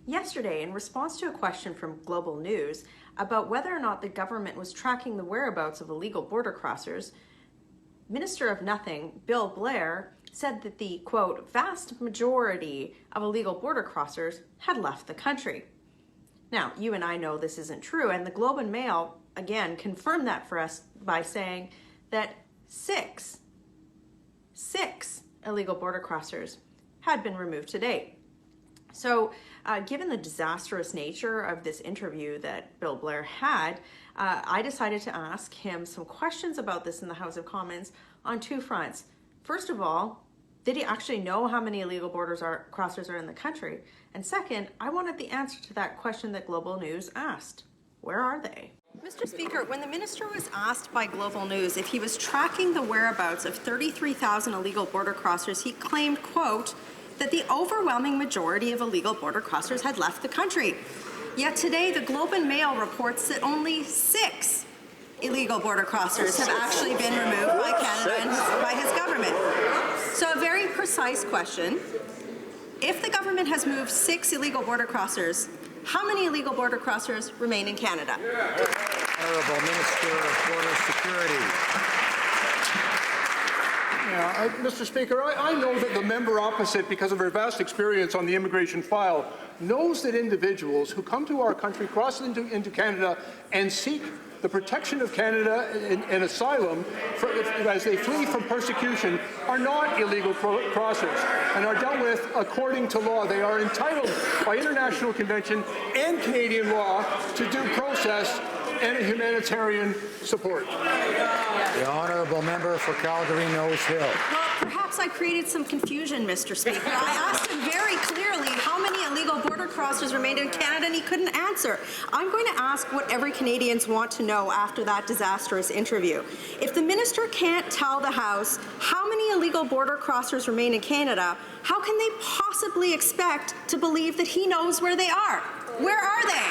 Yesterday, in response to a question from Global News about whether or not the government was tracking the whereabouts of illegal border crossers, Minister of Nothing, Bill Blair, said that the, quote, vast majority of illegal border crossers had left the country. Now, you and I know this isn't true, and the Globe and Mail, again, confirmed that for us by saying that six illegal border crossers had been removed to date. So, given the disastrous nature of this interview that Bill Blair had, I decided to ask him some questions about this in the House of Commons on two fronts. First of all, did he actually know how many illegal crossers are in the country? And second, I wanted the answer to that question that Global News asked. Where are they? Mr. Speaker, when the minister was asked by Global News if he was tracking the whereabouts of 33,000 illegal border crossers, he claimed, quote, that the overwhelming majority of illegal border crossers had left the country. Yet today, the Globe and Mail reports that only 6 illegal border crossers have actually been removed by Canada and by his government. So a very precise question. If the government has moved 6 illegal border crossers, how many illegal border crossers remain in Canada? Honourable Minister of Border Security. Mr. Speaker, I know that the member opposite, because of her vast experience on the immigration file, knows that individuals who come to our country, cross into Canada, and seek the protection of Canada and asylum as they flee from persecution are not illegal crossers and are dealt with according to law. They are entitled by international convention and Canadian law to due process and humanitarian support. The honourable member for Calgary-Nose Hill. Well, perhaps I created some confusion, Mr. Speaker. I asked him very clearly how many illegal border crossers remained in Canada, and he couldn't answer. I'm going to ask what every Canadians want to know after that disastrous interview. If the minister can't tell the House how many illegal border crossers remain in Canada, how can they possibly expect to believe that he knows where they are? Where are they?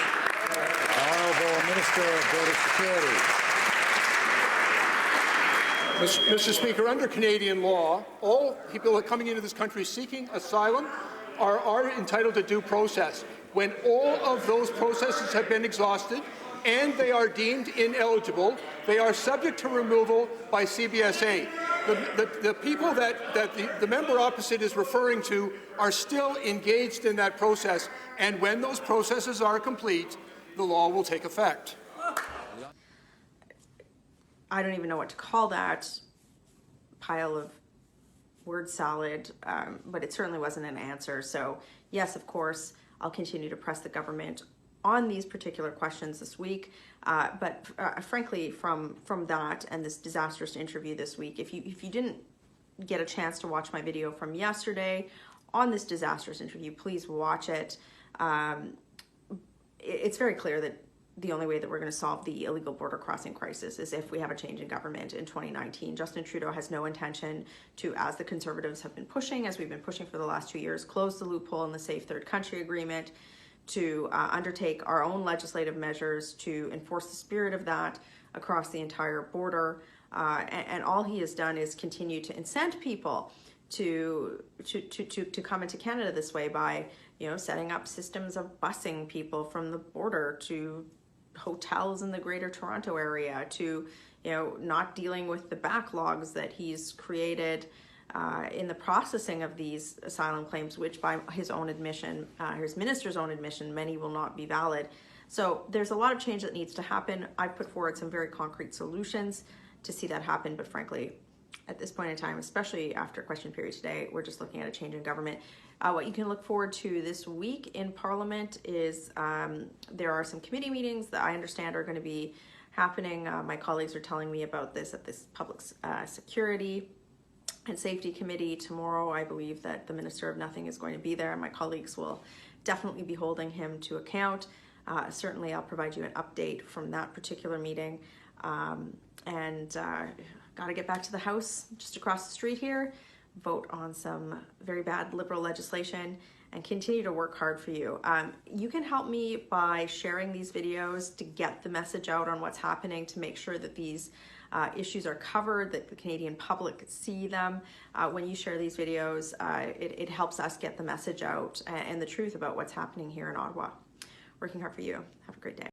Honourable Minister of Border Security. Mr. Speaker, under Canadian law, all people coming into this country seeking asylum are entitled to due process. When all of those processes have been exhausted and they are deemed ineligible, they are subject to removal by CBSA. The people that the member opposite is referring to are still engaged in that process, and when those processes are complete, the law will take effect. I don't even know what to call that pile of word salad, but it certainly wasn't an answer. So yes, of course, I'll continue to press the government on these particular questions this week. But frankly, from that and this disastrous interview this week, if you didn't get a chance to watch my video from yesterday on this disastrous interview, please watch it. It's very clear that the only way that we're going to solve the illegal border crossing crisis is if we have a change in government in 2019. Justin Trudeau has no intention to, as the Conservatives have been pushing, as we've been pushing for the last 2 years, close the loophole in the Safe Third Country Agreement, to undertake our own legislative measures to enforce the spirit of that across the entire border. And all he has done is continue to incent people to come into Canada this way by, setting up systems of busing people from the border to hotels in the Greater Toronto area, to, not dealing with the backlogs that he's created in the processing of these asylum claims, which by his own admission, his minister's own admission, many will not be valid. So there's a lot of change that needs to happen. I've put forward some very concrete solutions to see that happen, but frankly, at this point in time, especially after question period today, we're just looking at a change in government. What you can look forward to this week in Parliament is there are some committee meetings that I understand are going to be happening. My colleagues are telling me about this at this Public Security and Safety Committee tomorrow. I believe that the Minister of Nothing is going to be there, and my colleagues will definitely be holding him to account. Certainly, I'll provide you an update from that particular meeting. Got to get back to the House just across the street here, vote on some very bad Liberal legislation, and continue to work hard for you. You can help me by sharing these videos to get the message out on what's happening, to make sure that these issues are covered, that the Canadian public see them. When you share these videos, it helps us get the message out and the truth about what's happening here in Ottawa. Working hard for you. Have a great day.